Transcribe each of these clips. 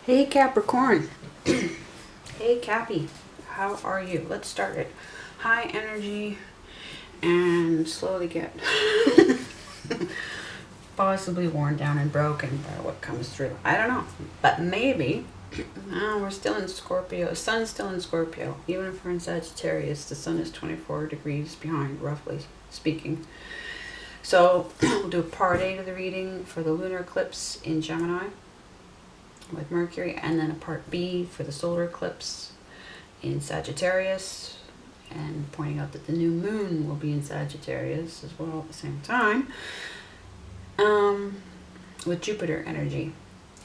Hey Capricorn. Hey Cappy. How are you? Let's start it. High energy and slowly get possibly worn down and broken by what comes through. I don't know. But maybe we're still in Scorpio. Sun's still in Scorpio. Even if we're in Sagittarius, the sun is 24 degrees behind, roughly speaking. So we'll do part A to the reading for the lunar eclipse in Gemini with Mercury, and then a part B for the solar eclipse in Sagittarius, and pointing out that the new moon will be in Sagittarius as well at the same time, with Jupiter energy.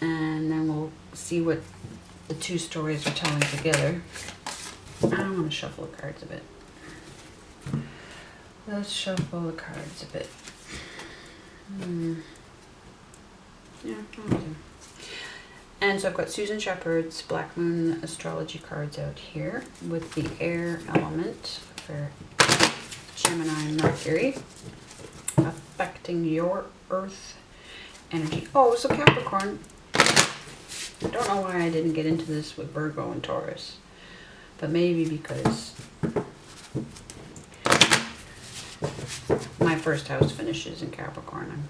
And then we'll see what the two stories are telling together. I want to shuffle the cards a bit. Let's shuffle the cards a bit. Yeah, I'll do. And so I've got Susan Sheppard's Black Moon Astrology cards out here with the air element for Gemini Mercury affecting your earth energy. Oh, so Capricorn, I don't know why I didn't get into this with Virgo and Taurus, but maybe because my first house finishes in Capricorn.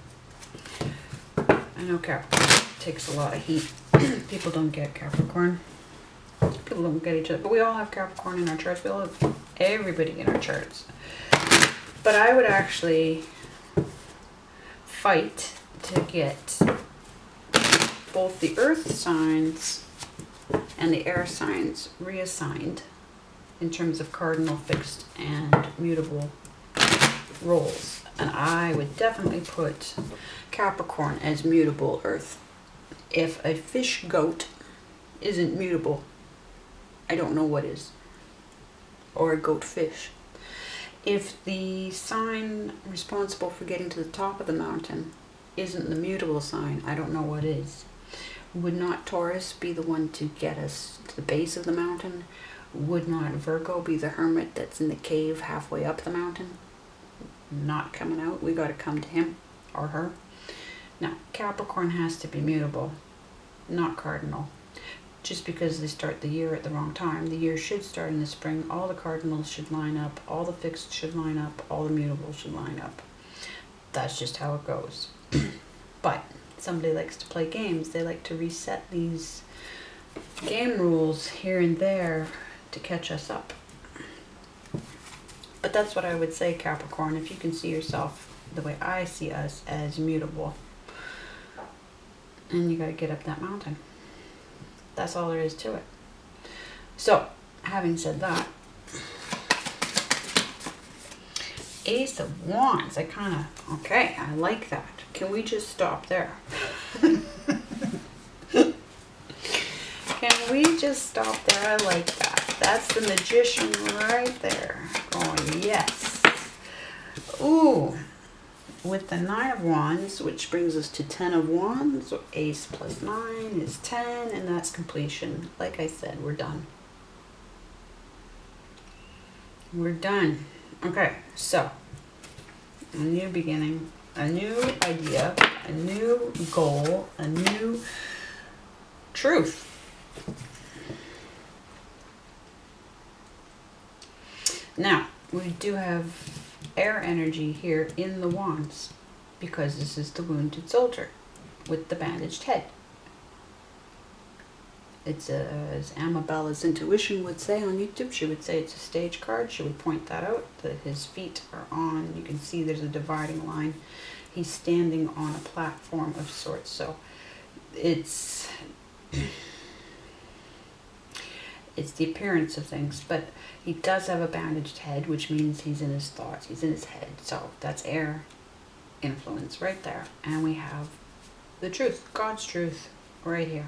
I know Capricorn takes a lot of heat. People don't get Capricorn. People don't get each other. But we all have Capricorn in our charts. We all have everybody in our charts. But I would actually fight to get both the earth signs and the air signs reassigned in terms of cardinal, fixed, and mutable roles. And I would definitely put Capricorn as mutable earth. If a fish goat isn't mutable, I don't know what is. Or a goat fish. If the sign responsible for getting to the top of the mountain isn't the mutable sign, I don't know what is. Would not Taurus be the one to get us to the base of the mountain? Would not Virgo be the hermit that's in the cave halfway up the mountain? Not coming out. We got to come to him or her. Now, Capricorn has to be mutable, not cardinal. Just because they start the year at the wrong time. The year should start in the spring. All the cardinals should line up. All the fixed should line up. All the mutables should line up. That's just how it goes. But somebody likes to play games. They like to reset these game rules here and there to catch us up. But that's what I would say, Capricorn. If you can see yourself the way I see us, as mutable, and you got to get up that mountain. That's all there is to it. So, having said that, Ace of Wands, okay, I like that. Can we just stop there? Can we just stop there? I like that. That's the Magician right there. Going, yes. Ooh. With the 9 of Wands, which brings us to 10 of Wands, so Ace plus 9 is 10, and that's completion. Like I said, we're done. We're done. Okay, so a new beginning, a new idea, a new goal, a new truth. Now, we do have air energy here in the Wands, because this is the wounded soldier with the bandaged head. It's as Amabella's intuition would say on YouTube, she would say it's a stage card. She would point that out, that his feet are on, you can see there's a dividing line. He's standing on a platform of sorts. So it's the appearance of things, but he does have a bandaged head, which means he's in his thoughts, he's in his head. So that's air influence right there. And we have the truth, God's truth, right here.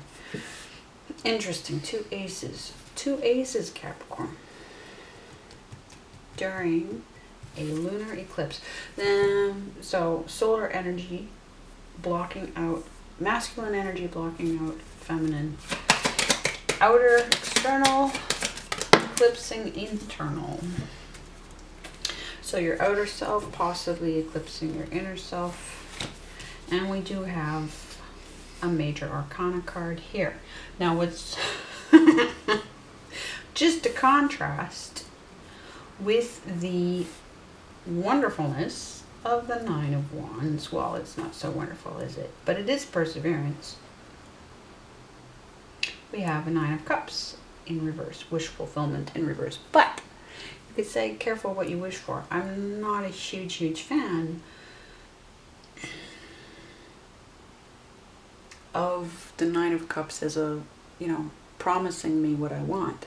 Interesting, 2 aces. 2 aces, Capricorn. During a lunar eclipse. Then, so solar energy blocking out, masculine energy blocking out feminine. Outer, external, eclipsing internal. So your outer self possibly eclipsing your inner self. And we do have a major arcana card here. Now what's just a contrast with the wonderfulness of the Nine of Wands. Well, it's not so wonderful, is it? But it is perseverance. We have a Nine of Cups in reverse, wish fulfillment in reverse. But you could say careful what you wish for. I'm not a huge fan of the Nine of Cups as a, promising me what I want.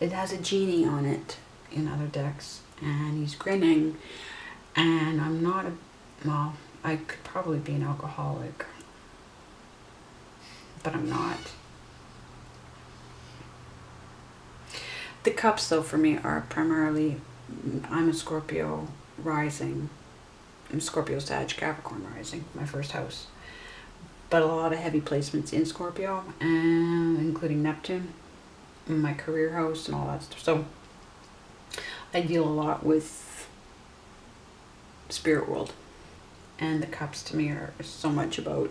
It has a genie on it in other decks, and he's grinning, and I'm not well, I could probably be an alcoholic, but I'm not. The cups, though, for me are primarily, I'm a Scorpio rising. I'm Scorpio, Sag, Capricorn rising, my first house. But a lot of heavy placements in Scorpio, and including Neptune, my career house, and all that stuff. So I deal a lot with spirit world. And the cups to me are so much about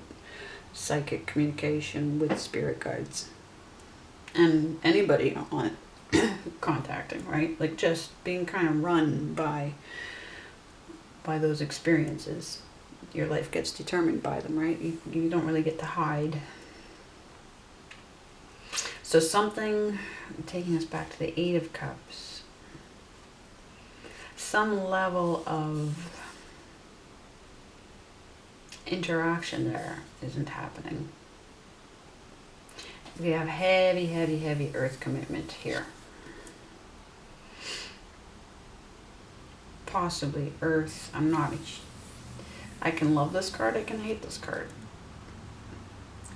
psychic communication with spirit guides. And anybody on contacting, right? Like just being kind of run by those experiences. Your life gets determined by them, right? You don't really get to hide. So something, taking us back to the Eight of Cups, some level of interaction there isn't happening. We have heavy earth commitment here. Possibly earth. I can love this card, I can hate this card.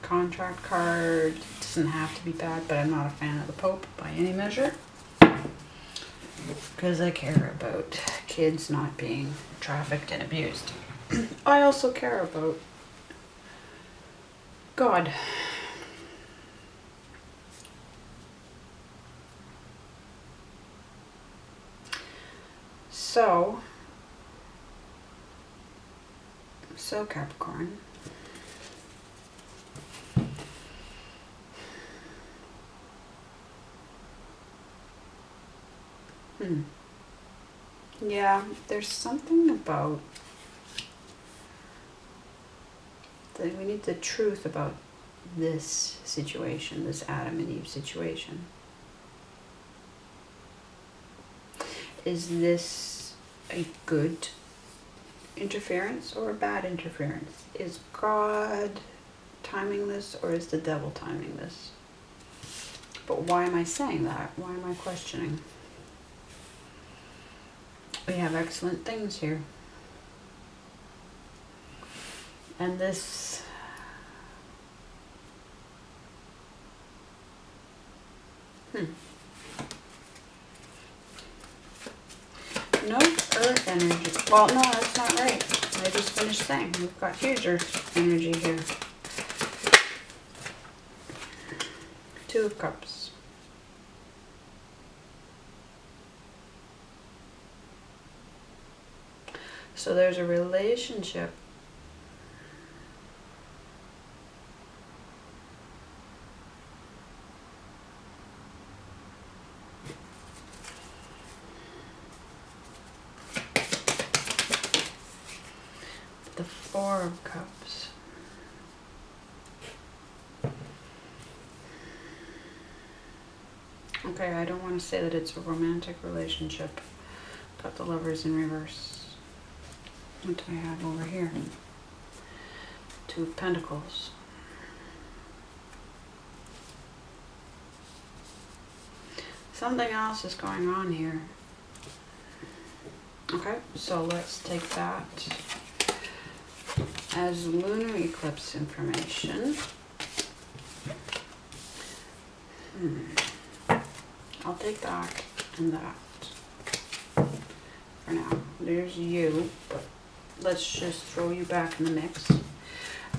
Contract card, doesn't have to be bad, but I'm not a fan of the Pope by any measure. Because I care about kids not being trafficked and abused. I also care about God. So Capricorn. Yeah, there's something about that we need the truth about this situation, this Adam and Eve situation. Is this a good interference or a bad interference? Is God timing this, or is the devil timing this? But why am I saying that? Why am I questioning? We have excellent things here. And this no earth energy. Well, no, that's not right. I just finished saying we've got huge earth energy here. Two of Cups. So there's a relationship the Four of Cups. Okay, I don't want to say that it's a romantic relationship. Got the Lovers in reverse. What do I have over here? Two of Pentacles. Something else is going on here. Okay, so let's take that as lunar eclipse information. I'll take that and that for now. There's you, but let's just throw you back in the mix.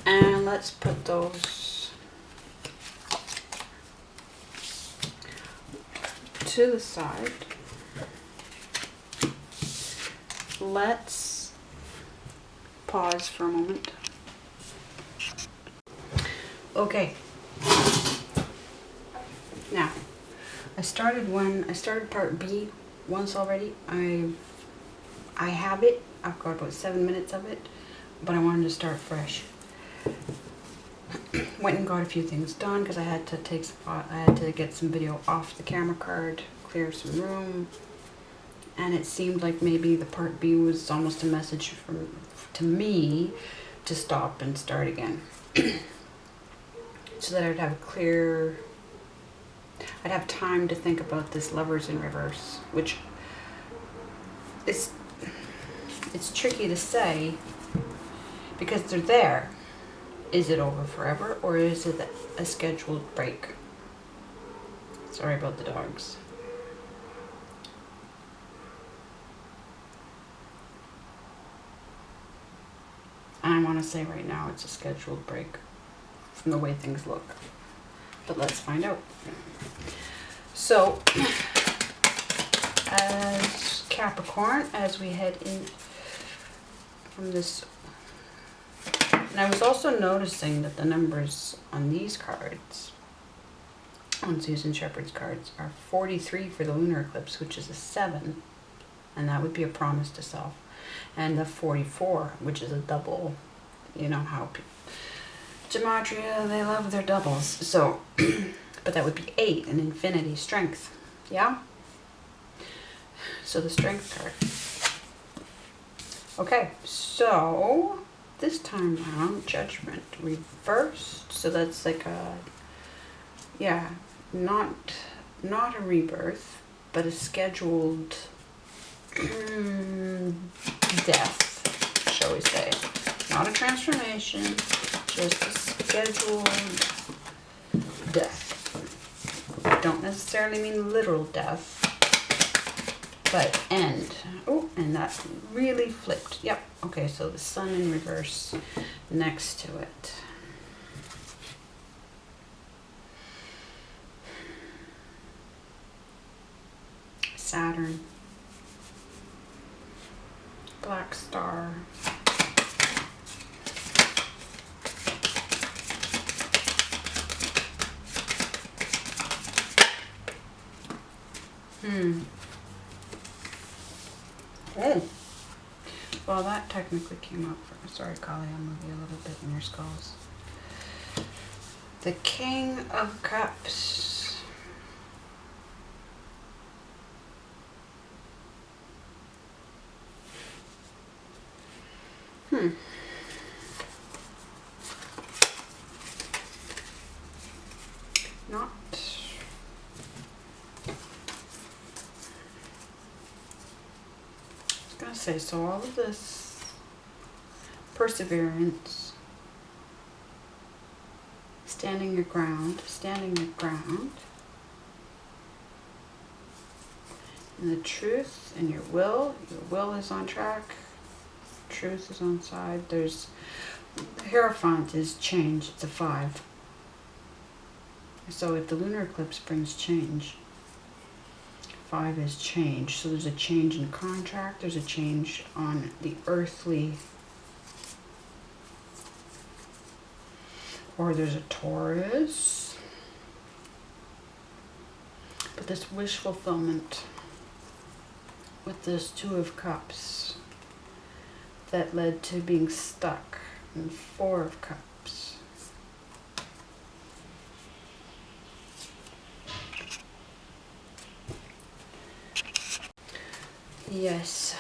And let's put those to the side. Let's pause for a moment. Okay. Now, I started part B once already. I have it. I've got about 7 minutes of it, but I wanted to start fresh. Went and got a few things done because I had to get some video off the camera card, clear some room, and it seemed like maybe the part B was almost a message to me to stop and start again, so that I'd have time to think about this Lovers in Reverse, which it's tricky to say because they're there. Is it over forever, or is it a scheduled break? Sorry about the dogs. And I want to say right now it's a scheduled break from the way things look. But let's find out. So, as Capricorn, as we head in from this, and I was also noticing that the numbers on these cards, on Susan Sheppard's cards, are 43 for the lunar eclipse, which is a 7, and that would be a promise to self, and the 44, which is a double. You know how gematria, they love their doubles. So, but that would be 8, an infinity, strength. Yeah? So the strength card. Okay, so this time around, Judgment reversed. So that's like a, yeah, not a rebirth, but a scheduled death, shall we say. Not a transformation, just a scheduled death. Don't necessarily mean literal death, but end. Oh, and that really flipped. Yep. Okay, so the sun in reverse next to it. Saturn. Black star. Oh. Well, that technically came up for, sorry, Kali, I'll move you a little bit in your skulls. The King of Cups. Not. I was gonna say, so all of this perseverance, standing your ground, and the truth and your will is on track, truth is on side. There's, the Hierophant is change, it's a 5. So if the lunar eclipse brings change, 5 is change. So there's a change in contract, there's a change on the earthly, or there's a Taurus. But this wish fulfillment with this 2 of Cups that led to being stuck in 4 of Cups. Yes,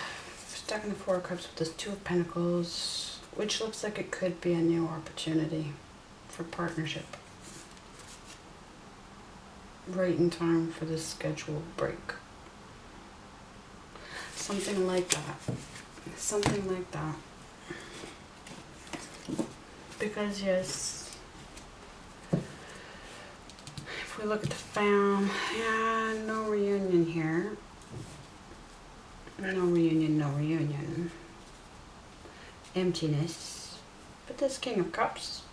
stuck in the 4 of Cups with this 2 of Pentacles, which looks like it could be a new opportunity for partnership. Right in time for this scheduled break. Something like that. Something like that. Because yes, if we look at the fam, yeah, no reunion here. No reunion, no reunion. Emptiness. But this King of Cups,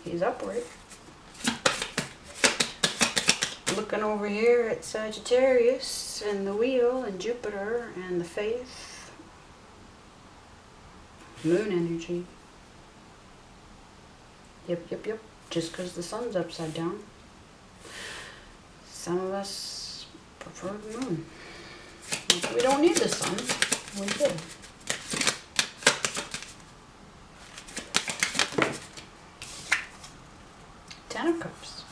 he's upright. Looking over here at Sagittarius and the wheel and Jupiter and the faith. Moon energy. Yep. just because the sun's upside down. Some of us prefer the moon. We don't need the sun. We do. Ten of Cups.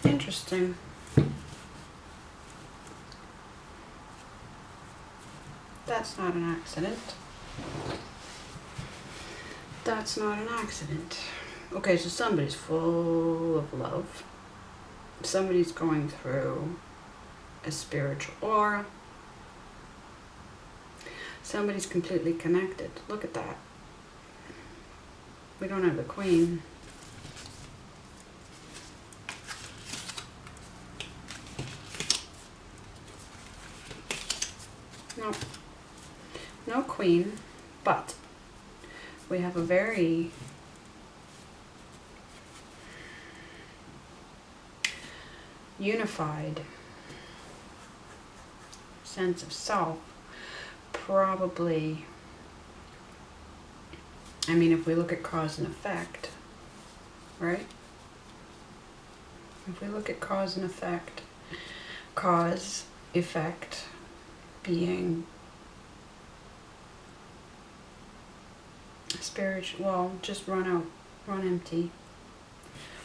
Interesting. That's not an accident. That's not an accident. Okay, so somebody's full of love. Somebody's going through a spiritual aura. Somebody's completely connected. Look at that. We don't have the Queen. No. No Queen, but we have a very unified sense of self. Probably, I mean, if we look at cause and effect, right? If we look at cause and effect, cause, effect being spiritual, well, just run empty.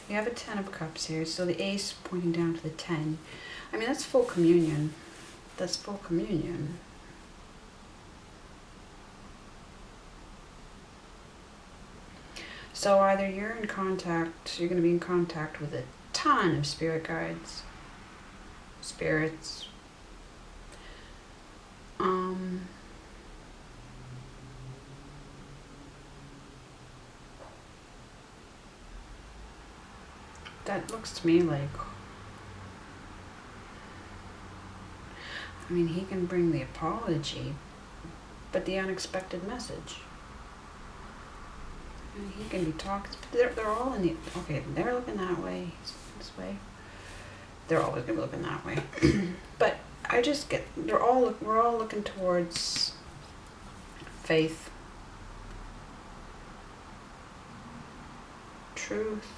We have a 10 of Cups here, so the ace pointing down to the 10. I mean, that's full communion. That's full communion. So either you're in contact, you're going to be in contact with a ton of spirit guides, spirits, that looks to me like, I mean, he can bring the apology, but the unexpected message. And he can be talking, they're all in the, okay, they're looking that way, this way. They're always going to be looking that way. But I just get, we're all looking towards faith, truth.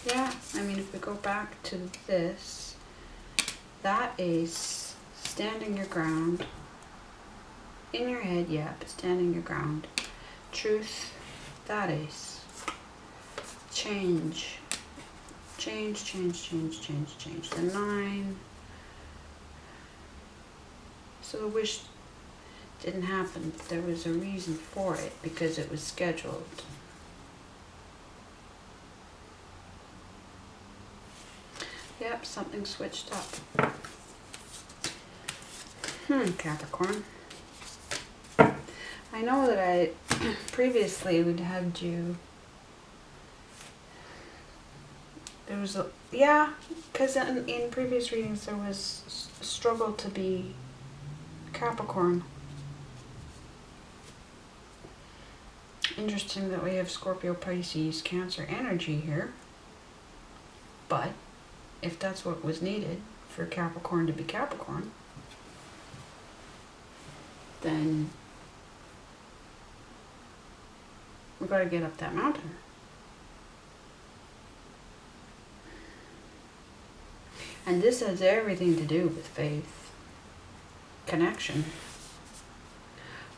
Yeah, I mean, if we go back to this, that ace, standing your ground, in your head, yeah, but standing your ground. Truth, that ace. Change. Change, change, change, change, change. The 9. So the wish didn't happen, but there was a reason for it, because it was scheduled. Yep, something switched up. Capricorn. I know that I previously would had you. There was a, yeah, because in previous readings there was a struggle to be Capricorn. Interesting that we have Scorpio, Pisces, Cancer energy here. But if that's what was needed for Capricorn to be Capricorn, then we got to get up that mountain. And this has everything to do with faith, connection.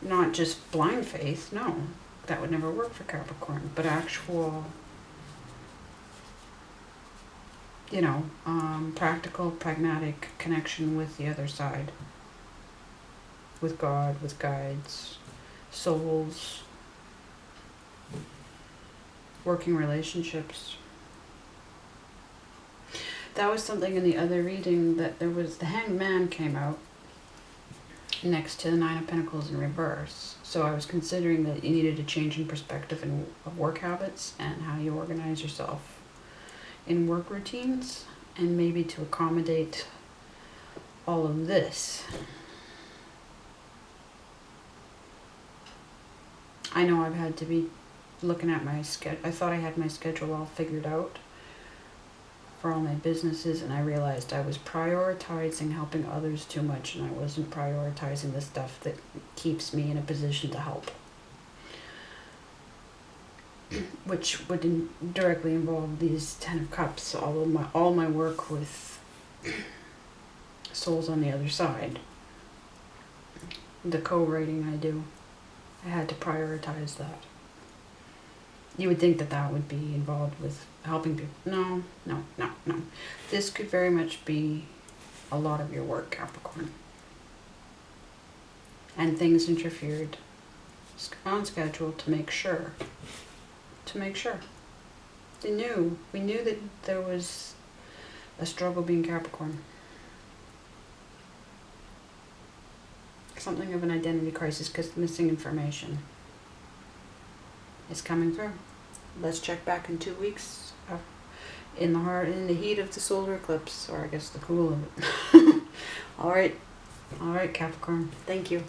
Not just blind faith, no. That would never work for Capricorn, but actual, you know, practical, pragmatic connection with the other side. With God, with guides, souls, working relationships. That was something in the other reading, that there was, the Hanged Man came out next to the 9 of Pentacles in reverse. So I was considering that you needed a change in perspective of work habits and how you organize yourself in work routines, and maybe to accommodate all of this. I know I've had to be looking at my schedule. I thought I had my schedule all figured out for all my businesses, and I realized I was prioritizing helping others too much, and I wasn't prioritizing the stuff that keeps me in a position to help, which would directly involve these 10 of Cups. Although all my work with souls on the other side, the co-writing I do, I had to prioritize that. You would think that that would be involved with helping people. No, no, no, no. This could very much be a lot of your work, Capricorn. And things interfered on schedule to make sure. To make sure. We knew that there was a struggle being Capricorn. Something of an identity crisis because missing information is coming through. Let's check back in 2 weeks in the heat of the solar eclipse, or I guess the cool of it. All right, Capricorn. Thank you.